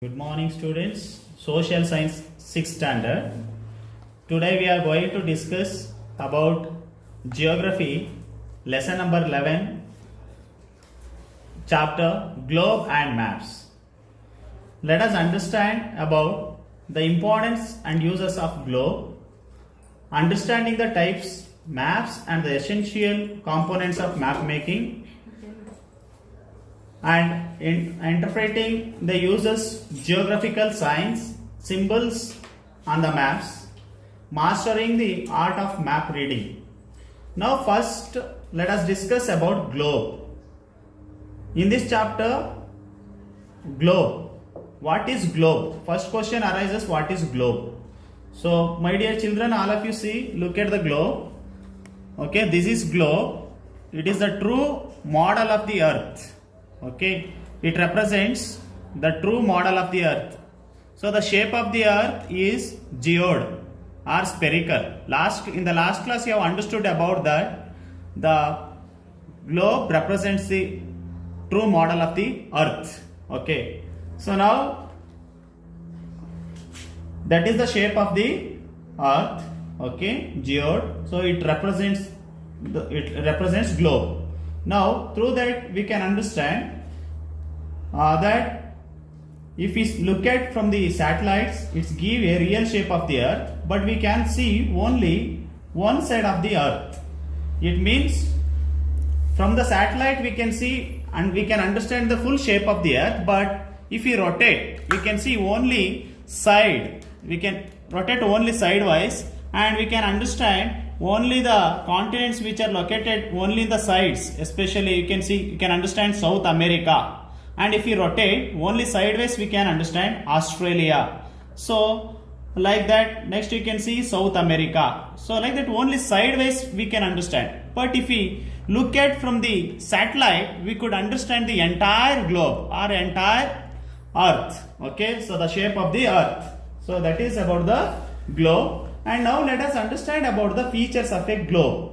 Good morning students, Social Science 6th standard. Today we are going to discuss about Geography, lesson number 11, chapter Globe and Maps. Let us understand about the importance and uses of globe, understanding the types, maps and the essential components of map making, and in interpreting the uses geographical signs, symbols on the maps, mastering the art of map reading. Now first let us discuss about globe. In this chapter, globe. What is globe? First question arises, what is globe? So my dear children, all of you see, look at the globe. Okay, this is globe. It is the true model of the earth. Okay, it represents the true model of the earth. So the shape of the earth is geode or spherical. In the last class you have understood about that the globe represents the true model of the earth. Okay, so now that is the shape of the earth. Okay, geode. So it represents globe. Now through that we can understand that if we look at from the satellites, it's give a real shape of the earth, but we can see only one side of the earth. It means from the satellite we can see and we can understand the full shape of the earth, but if we rotate we can see only side. We can rotate only sidewise and we can understand only the continents which are located only in the sides. Especially you can understand South America, and if we rotate only sideways we can understand Australia. So like that, next you can see South America. So like that only sideways we can understand, but if we look at from the satellite we could understand the entire globe or entire earth. Okay, so the shape of the earth. So that is about the globe. And now let us understand about the features of a globe.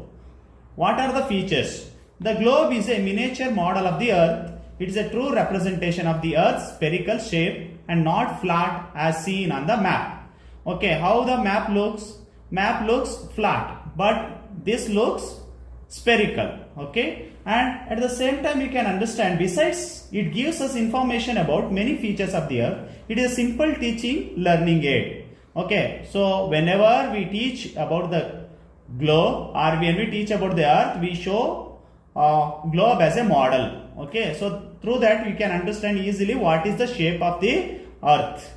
What are the features? The globe is a miniature model of the earth. It is a true representation of the earth's spherical shape and not flat as seen on the map. Okay, how the map looks? Map looks flat, but this looks spherical. Okay, and at the same time you can understand, besides it gives us information about many features of the earth, it is a simple teaching learning aid. Okay, so whenever we teach about the globe or when we teach about the earth, we show globe as a model. Okay, so through that we can understand easily what is the shape of the earth.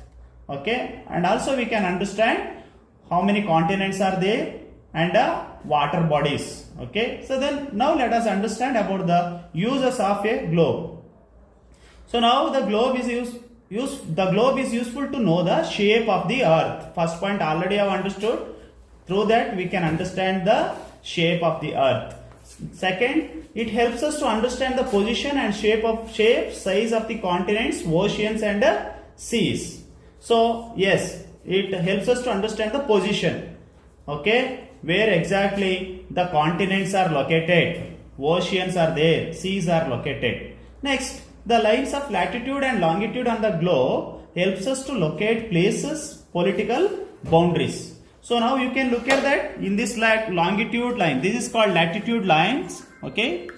Okay, and also we can understand how many continents are there and water bodies. Okay, so then now let us understand about the uses of a globe. So now the globe is useful to know the shape of the earth. First point already I have understood. Through that we can understand the shape of the earth. Second, it helps us to understand the position and size of the continents, oceans and seas. So yes, it helps us to understand the position. Okay, where exactly the continents are located, oceans are there, seas are located. Next, the lines of latitude and longitude on the globe helps us to locate places, political boundaries. So now you can look at that in this longitude line. This is called latitude lines. Okay,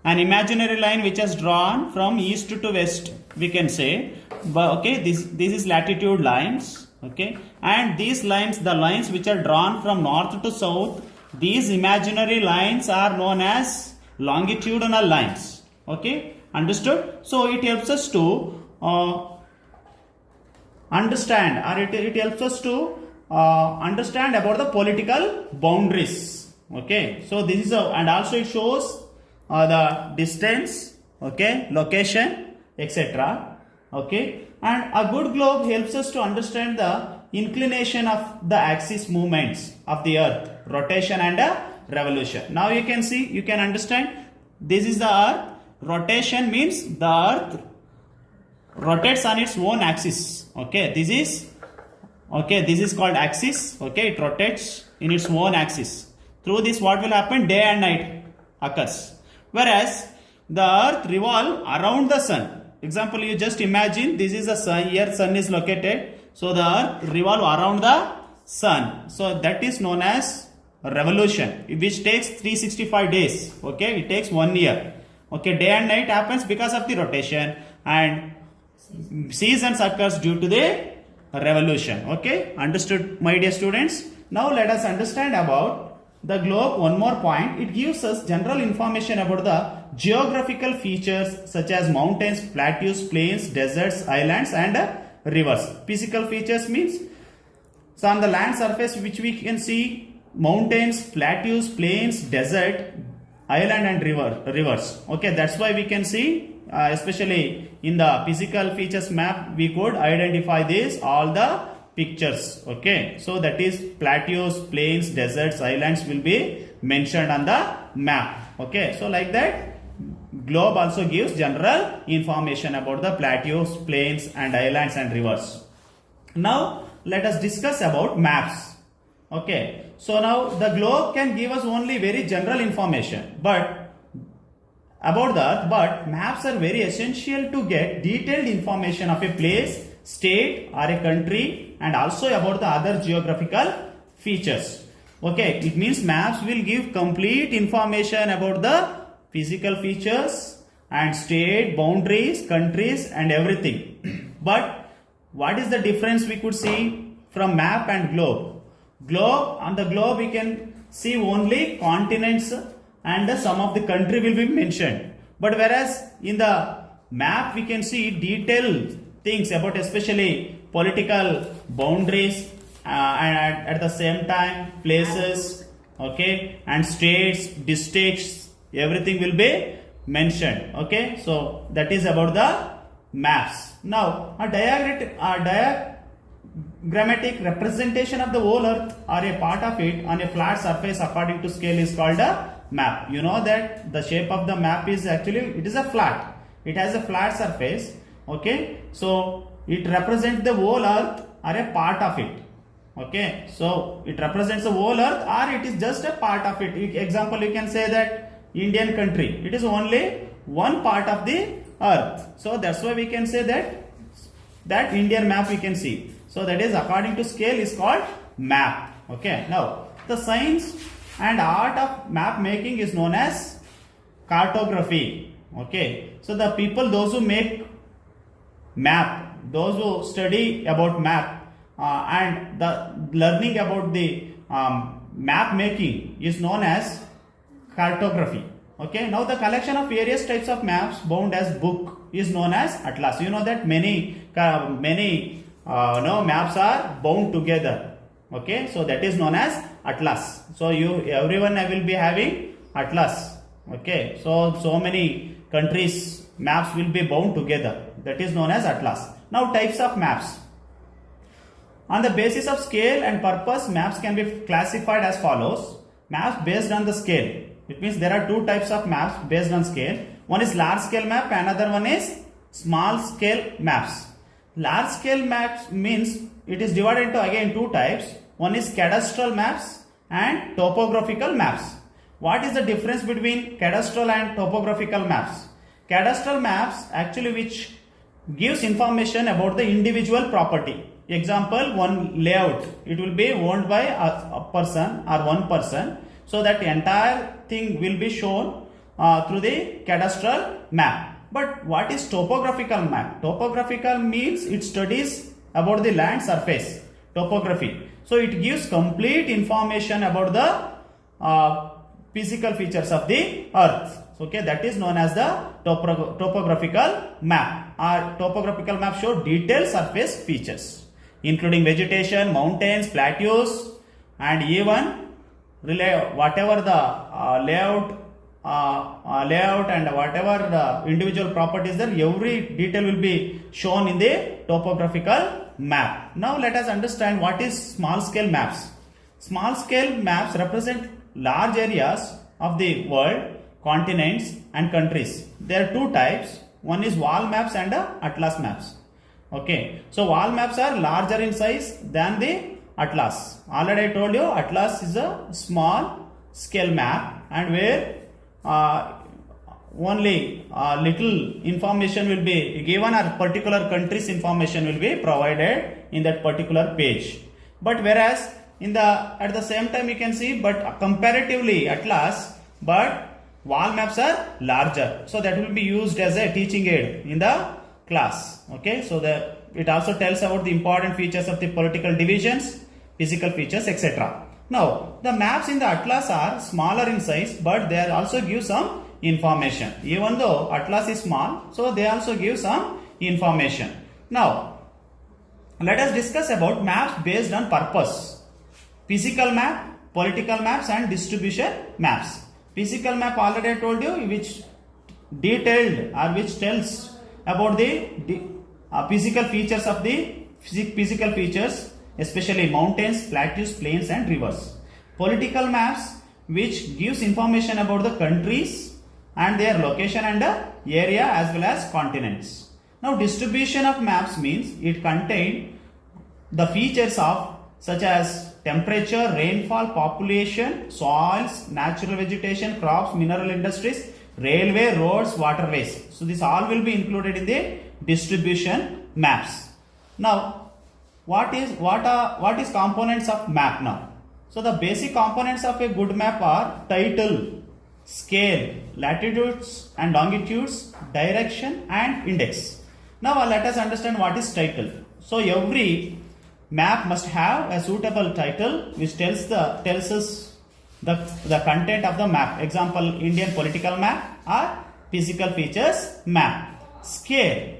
an imaginary line which is drawn from east to west, we can say. But okay, this is latitude lines. Okay, and these lines, the lines which are drawn from north to south, these imaginary lines are known as longitudinal lines. Okay, understood? So it helps us to understand, or it helps us to understand about the political boundaries. Okay, so this is and also it shows the distance, okay, location, etc. Okay, and a good globe helps us to understand the inclination of the axis movements of the earth, rotation and revolution. Now you can see, you can understand, this is the earth. Rotation means the earth rotates on its own axis. Okay, this is called axis. Okay, it rotates in its own axis. Through this what will happen? Day and night occurs. Whereas the earth revolves around the sun. example, you just imagine this is the sun, here sun is located, so the earth revolve around the sun, so that is known as revolution, which takes 365 days. Okay, it takes 1 year. Okay, day and night happens because of the rotation, and seasons occurs due to the revolution. Okay, understood, my dear students? Now let us understand about the globe. One more point, it gives us general information about the geographical features such as mountains, plateaus, plains, deserts, islands and rivers. Physical features means, so on the land surface which we can see mountains, plateaus, plains, desert, island and rivers. Okay, that's why we can see especially in the physical features map we could identify this all the pictures. Okay, so that is plateaus, plains, deserts, islands will be mentioned on the map. Okay, so like that globe also gives general information about the plateaus, plains and islands and rivers. Now let us discuss about maps. Okay, so now the globe can give us only very general information about the earth, but maps are very essential to get detailed information of a place, state or a country, and also about the other geographical features. Okay, it means maps will give complete information about the physical features and state, boundaries, countries and everything. But what is the difference we could see from map and globe? On the globe we can see only continents and some of the country will be mentioned. But whereas in the map we can see detailed things about especially political boundaries and at the same time places, okay, and states, districts, everything will be mentioned. Okay, so that is about the maps. Now a diagrammatic representation of the whole earth or a part of it on a flat surface according to scale is called a map. You know that the shape of the map is actually, it is a flat, it has a flat surface. Okay, so it represents the whole earth or a part of it. Okay, so it represents the whole earth or it is just a part of it. Example, you can say that Indian country, it is only one part of the earth, so that's why we can say that Indian map we can see. So that is according to scale is called map. Okay, now the science and art of map making is known as cartography. Okay, so the people, those who make map, those who study about map and the learning about the map making is known as cartography. Okay, now the collection of various types of maps bound as book is known as atlas. You know that many maps are bound together. Okay, so that is known as atlas. So everyone will be having atlas. Okay, so many countries maps will be bound together, that is known as atlas. Now types of maps. On the basis of scale and purpose, maps can be classified as follows. Maps based on the scale. It means there are two types of maps based on scale. One is large scale map, another one is small scale maps. Large scale maps means it is divided into again two types. One is cadastral maps and topographical maps. What is the difference between cadastral and topographical maps? Cadastral maps actually which gives information about the individual property. Example, one layout, it will be owned by a person or one person. So that entire thing will be shown through the cadastral map. But what is topographical map? Topographical means it studies about the land surface, topography. So it gives complete information about the physical features of the earth. Okay, that is known as the topographical map. Our topographical map show detailed surface features, including vegetation, mountains, plateaus, and even whatever the layout and whatever the individual properties there, every detail will be shown in the topographical map. Now let us understand what is small scale maps. Small scale maps represent large areas of the world, continents and countries. There are two types. One is wall maps and atlas maps. Okay, so wall maps are larger in size than the atlas. Already I told you atlas is a small scale map, and where only little information will be given, or particular country's information will be provided in that particular page. But whereas at the same time you can see, but comparatively atlas, but wall maps are larger, so that will be used as a teaching aid in the class. Okay, so it also tells about the important features of the political divisions, physical features, etc. Now the maps in the atlas are smaller in size, but they also give some information. Even though atlas is small, so they also give some information. Now let us discuss about maps based on purpose. Physical map, political maps, and distribution maps. Physical map already I told you, which detailed or which tells about the physical features of the physical features, especially mountains, plateaus, plains, and rivers. Political maps, which gives information about the countries and their location and area as well as continents. Now distribution of maps means it contains the features of such as temperature, rainfall, population, soils, natural vegetation, crops, mineral industries, railway, roads, waterways. So this all will be included in the distribution maps. Now what is components of map now? So the basic components of a good map are title, scale, latitudes and longitudes, direction and index. Now let us understand what is title. So every map must have a suitable title which tells us the content of the map. Example, Indian political map or physical features map. Scale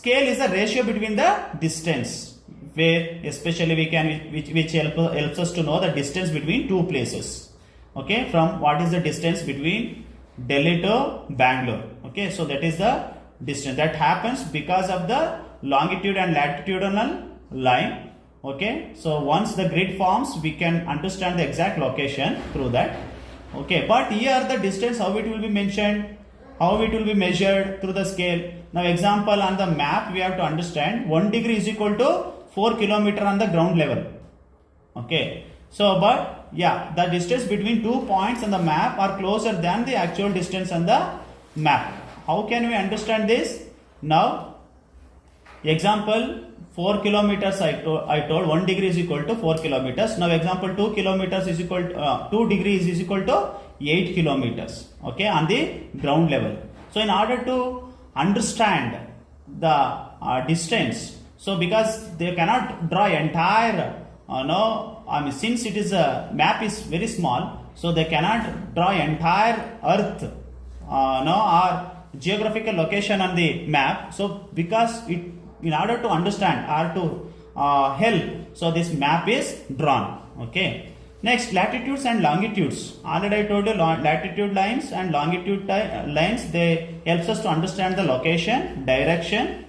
is the ratio between the distance, where especially we can which helps us to know the distance between two places. Okay, from what is the distance between Delhi to Bangalore. Okay, so that is the distance that happens because of the longitude and latitudinal line. Okay, so once the grid forms, we can understand the exact location through that. Okay, but here the distance, how it will be mentioned, how it will be measured through the scale. Now example, on the map we have to understand 1 degree is equal to 4 kilometer on the ground level. Okay, so but yeah, the distance between 2 points on the map are closer than the actual distance on the map. How can we understand this? Now example, 4 kilometers I told 1 degree is equal to 4 kilometers. Now example, 2 kilometers is equal to 2 degrees is equal to 8 kilometers. Okay, on the ground level. So in order to understand the distance, so because they cannot draw entire since it is a map is very small, so they cannot draw entire earth or geographical location on the map. So because in order to understand or to help, so this map is drawn. Okay, next, latitudes and longitudes. Already I told you latitude lines and longitude lines, they helps us to understand the location, direction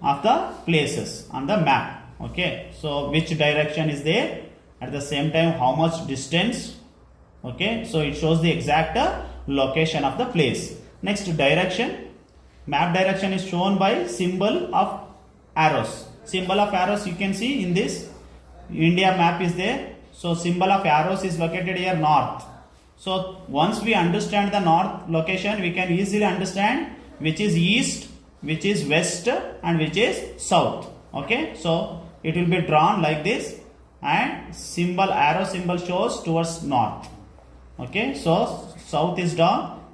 of the places on the map. Okay, so which direction is there, at the same time how much distance. Okay, so it shows the exact location of the place. Next, direction. Map direction is shown by symbol of arrows. Symbol of arrows you can see in this India map is there. So symbol of arrows is located here north. So once we understand the north location, we can easily understand which is east, which is west and which is south. Okay, so it will be drawn like this, and arrow symbol shows towards north. Okay, so south is down,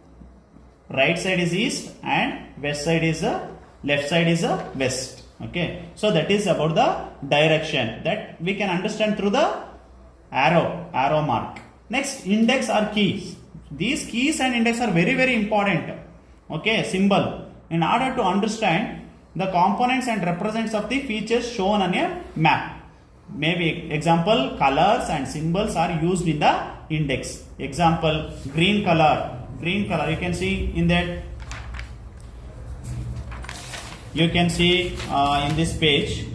right side is east, and left side is west. Okay, so that is about the direction that we can understand through the arrow mark. Next, index or keys. These keys and index are very, very important. Okay, symbol in order to understand the components and represents of the features shown on a map. Maybe example, colors and symbols are used in the index. Example, green color you can see in that. You can see in this page,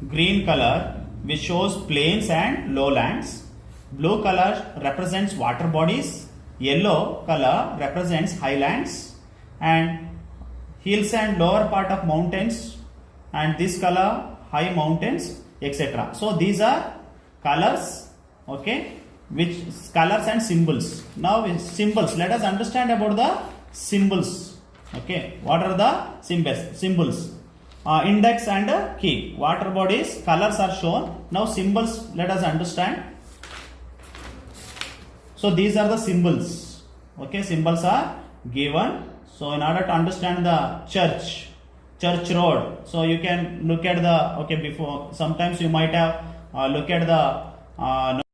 green color which shows plains and lowlands, blue color represents water bodies, yellow color represents highlands and hills and lower part of mountains, and this color high mountains, etc. So these are colors, okay, which colors and symbols. Now symbols, let us understand about the symbols. Okay, what are the symbols? Index and key. Water bodies colors are shown. Now symbols, let us understand. So these are the symbols. Okay, symbols are given. So in order to understand the church road, so you can look at the, okay, before sometimes you might have look at the